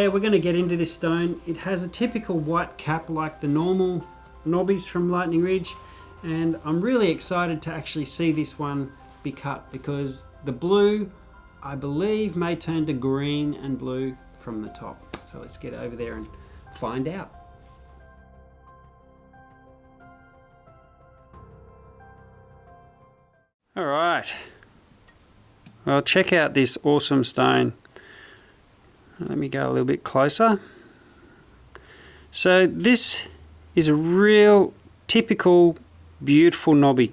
Yeah, we're going to get into this stone. It has a typical white cap like the normal knobbies from Lightning Ridge, and I'm really excited to actually see this one be cut because the blue, I believe, may turn to green and blue from the top. So let's get over there and find out. All right, well, check out this awesome stone. Let me go a little bit closer. So this is a real typical beautiful knobby.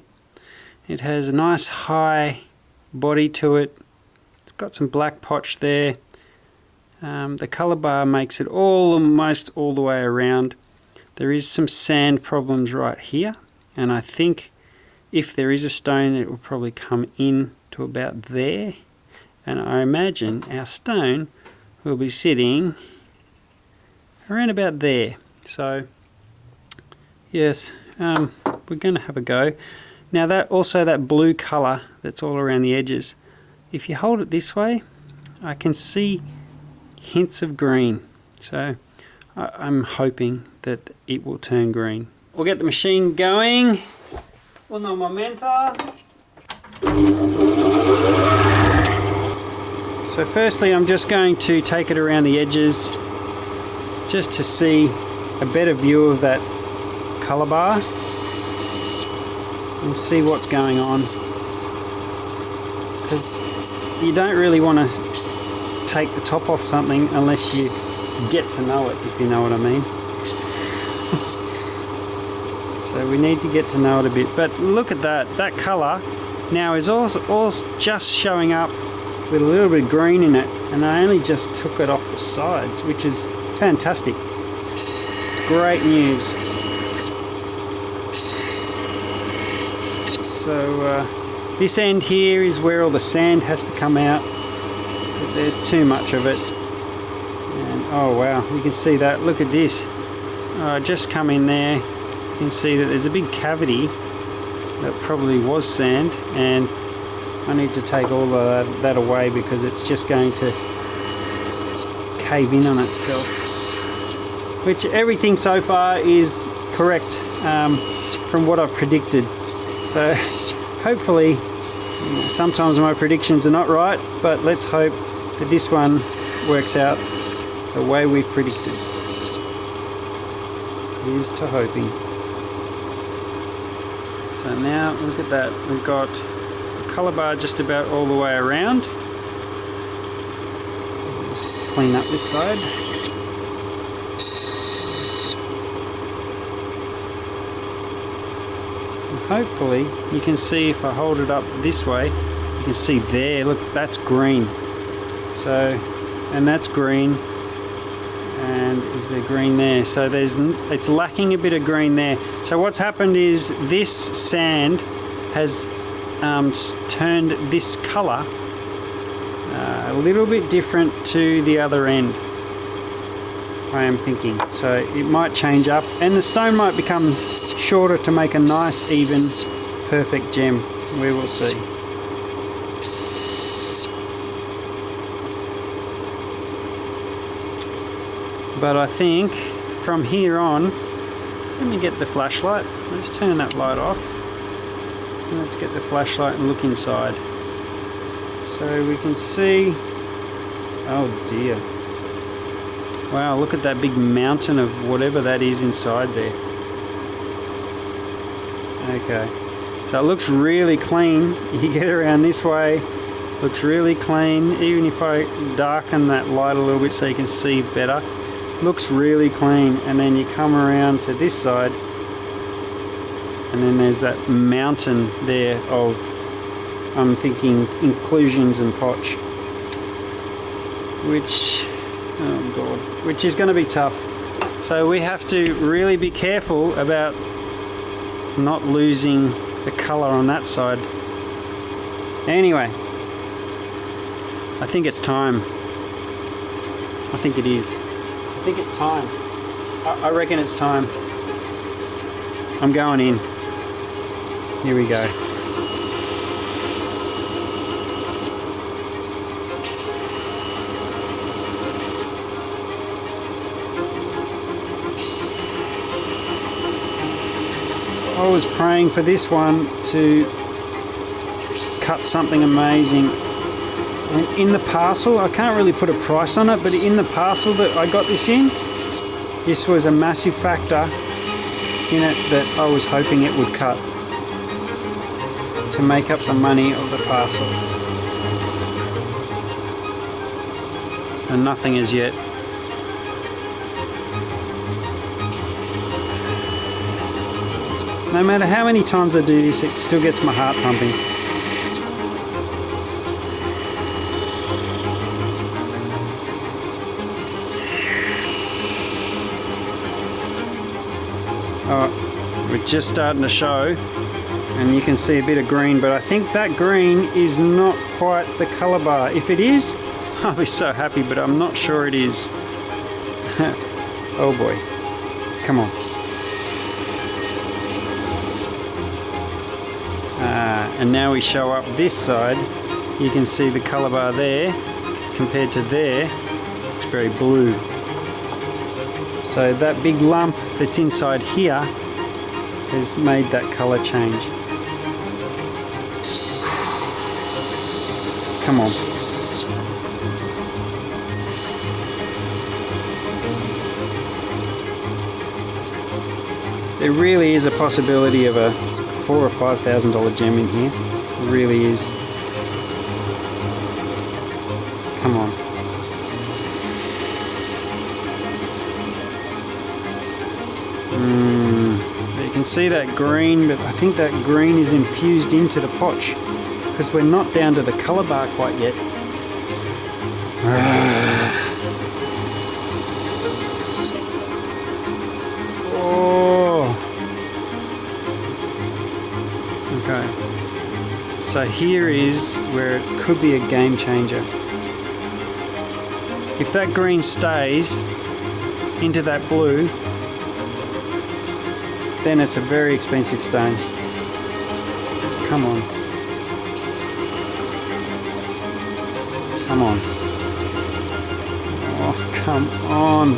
It has a nice high body to it. It's got some black potch there. The color bar makes it almost all the way around. There is some sand problems right here, and I think if there is a stone it will probably come in to about there, and I imagine our stone will be sitting around about there. So yes, we're going to have a go. Now that also, that blue color that's all around the edges, if you hold it this way, I can see hints of green. So I'm hoping that it will turn green. We'll get the machine going. Uno momento. So firstly, I'm just going to take it around the edges just to see a better view of that color bar and see what's going on, because you don't really want to take the top off something unless you get to know it, if you know what I mean. So we need to get to know it a bit. But look at that color now is also just showing up with a little bit of green in it, and I only just took it off the sides, which is fantastic. It's great news. So this end here is where all the sand has to come out, but there's too much of it. And oh wow, you can see that. Look at this. Just come in there. You can see that there's a big cavity that probably was sand, and I need to take all of that away because it's just going to cave in on itself. Which everything so far is correct from what I've predicted. So hopefully, sometimes my predictions are not right, but let's hope that this one works out the way we've predicted. Here's to hoping. So now look at that, we've got the colour bar just about all the way around. Just clean up this side. And hopefully you can see, if I hold it up this way, you can see there, look, that's green. So, and that's green. And is there green there? So it's lacking a bit of green there. So what's happened is this sand has turned this colour a little bit different to the other end, I am thinking. So it might change up, and the stone might become shorter to make a nice, even, perfect gem. We will see. But I think from here on, let me get the flashlight. Let's turn that light off. And let's get the flashlight and look inside. So we can see, oh dear. Wow, look at that big mountain of whatever that is inside there. Okay, so it looks really clean. You get around this way, looks really clean. Even if I darken that light a little bit so you can see better, looks really clean. And then you come around to this side, and then there's that mountain there of, I'm thinking, inclusions and potch, which, oh god, which is going to be tough. So we have to really be careful about not losing the colour on that side. Anyway, I think it's time. I think it is. I think it's time. I reckon it's time. I'm going in. Here we go. I was praying for this one to cut something amazing. And in the parcel, I can't really put a price on it, but in the parcel that I got this in, this was a massive factor in it that I was hoping it would cut to make up the money of the parcel. And nothing as yet. No matter how many times I do this, it still gets my heart pumping. Oh, we're just starting to show, and you can see a bit of green, but I think that green is not quite the colour bar. If it is, I'll be so happy, but I'm not sure it is. Oh boy, come on. And now we show up this side. You can see the colour bar there compared to there. It's very blue. So that big lump that's inside here has made that colour change. Come on. There really is a possibility of a $4,000 or $5,000 gem in here. It really is. Come on. You can see that green, but I think that green is infused into the potch because we're not down to the colour bar quite yet. Okay, so here is where it could be a game changer. If that green stays into that blue, then it's a very expensive stone. Come on. Come on. Oh, come on.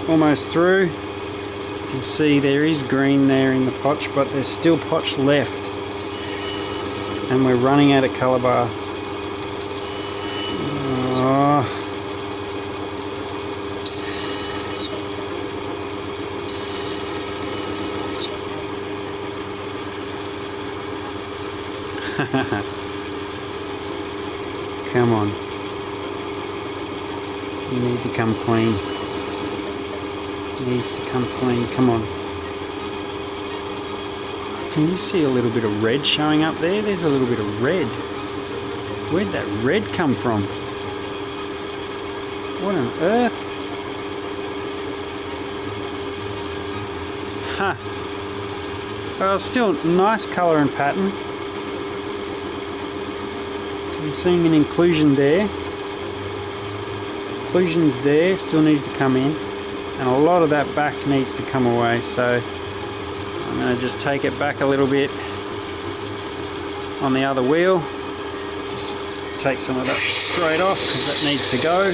Almost through. You can see there is green there in the potch, but there's still potch left, and we're running out of colour bar. Oh. Come on. You need to come clean. Needs to come clean. Come on. Can you see a little bit of red showing up there? There's a little bit of red. Where'd that red come from? What on earth? Huh. Well, still nice colour and pattern. I'm seeing an inclusion there. Inclusion's there, still needs to come in. And a lot of that back needs to come away, so I'm going to just take it back a little bit on the other wheel. Just take some of that straight off because that needs to go.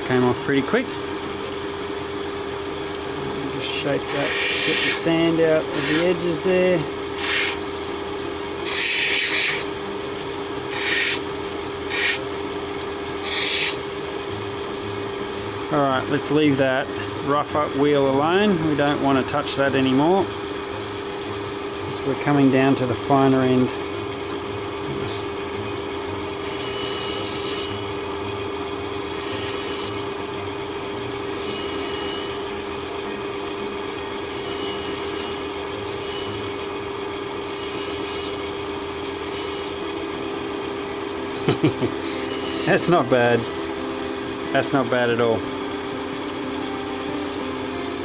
Came off pretty quick. Shape that, get the sand out of the edges there. Alright, let's leave that rough up wheel alone. We don't want to touch that anymore, because we're coming down to the finer end. That's not bad. That's not bad at all.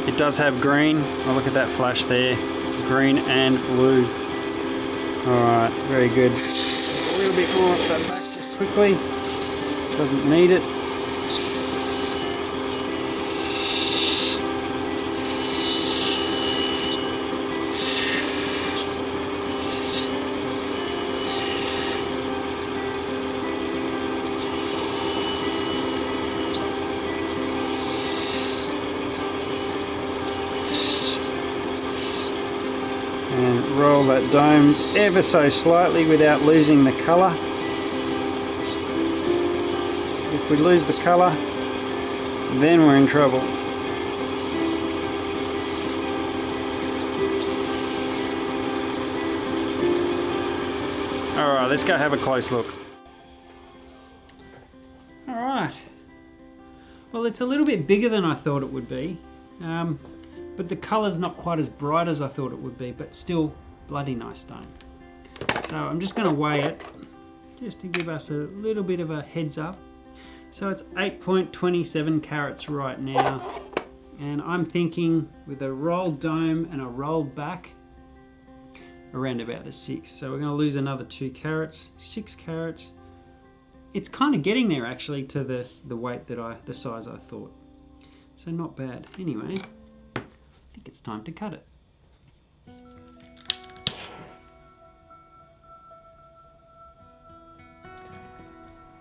It does have green. Oh, look at that flash there. Green and blue. Alright, very good. A little bit more off that back just quickly. Doesn't need it. And roll that dome ever so slightly without losing the colour. If we lose the colour, then we're in trouble. Alright, let's go have a close look. Alright. Well, it's a little bit bigger than I thought it would be. But the colour's not quite as bright as I thought it would be, but still bloody nice stone. So I'm just going to weigh it, just to give us a little bit of a heads up. So it's 8.27 carats right now, and I'm thinking with a rolled dome and a rolled back, around about the 6. So we're going to lose another 2 carats, 6 carats. It's kind of getting there actually to the weight that the size I thought. So not bad. Anyway, I think it's time to cut it.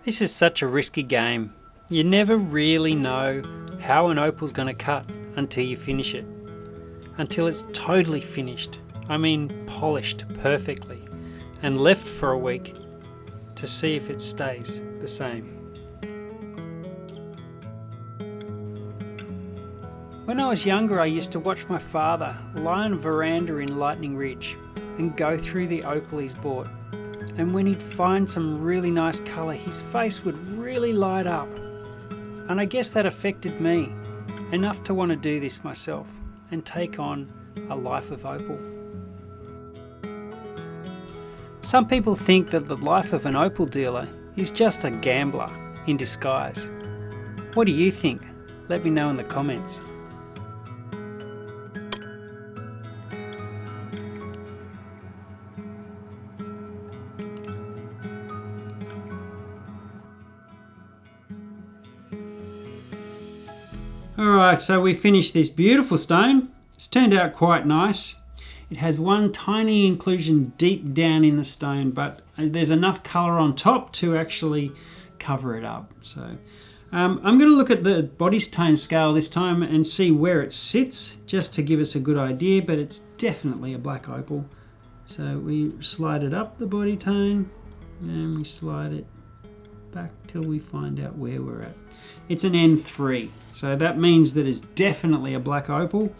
This is such a risky game. You never really know how an opal's going to cut until you finish it. Until it's totally finished. I mean polished perfectly. And left for a week to see if it stays the same. When I was younger, I used to watch my father lie on a veranda in Lightning Ridge and go through the opal he's bought. And when he'd find some really nice colour, his face would really light up. And I guess that affected me enough to want to do this myself and take on a life of opal. Some people think that the life of an opal dealer is just a gambler in disguise. What do you think? Let me know in the comments. Alright, so we finished this beautiful stone. It's turned out quite nice. It has one tiny inclusion deep down in the stone, but there's enough colour on top to actually cover it up. So I'm going to look at the body tone scale this time and see where it sits, just to give us a good idea, but it's definitely a black opal. So we slide it up the body tone and we slide it back till we find out where we're at. It's an N3, so that means that it's definitely a black opal,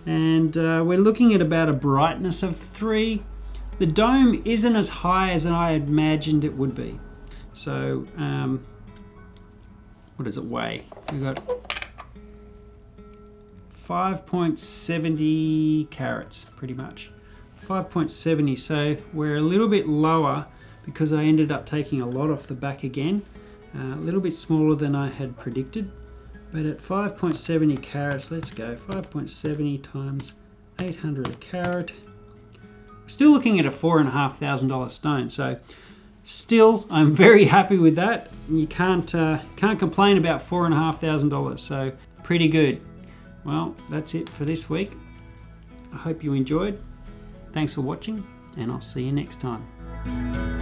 and we're looking at about a brightness of 3. The dome isn't as high as I imagined it would be. So what does it weigh? We've got 5.70 carats, pretty much. 5.70, so we're a little bit lower because I ended up taking a lot off the back again. A little bit smaller than I had predicted, but at 5.70 carats, let's go 5.70 times 800 a carat. Still looking at a $4,500 stone, so still I'm very happy with that. You can't complain about $4,500, so pretty good. Well, that's it for this week. I hope you enjoyed. Thanks for watching, and I'll see you next time.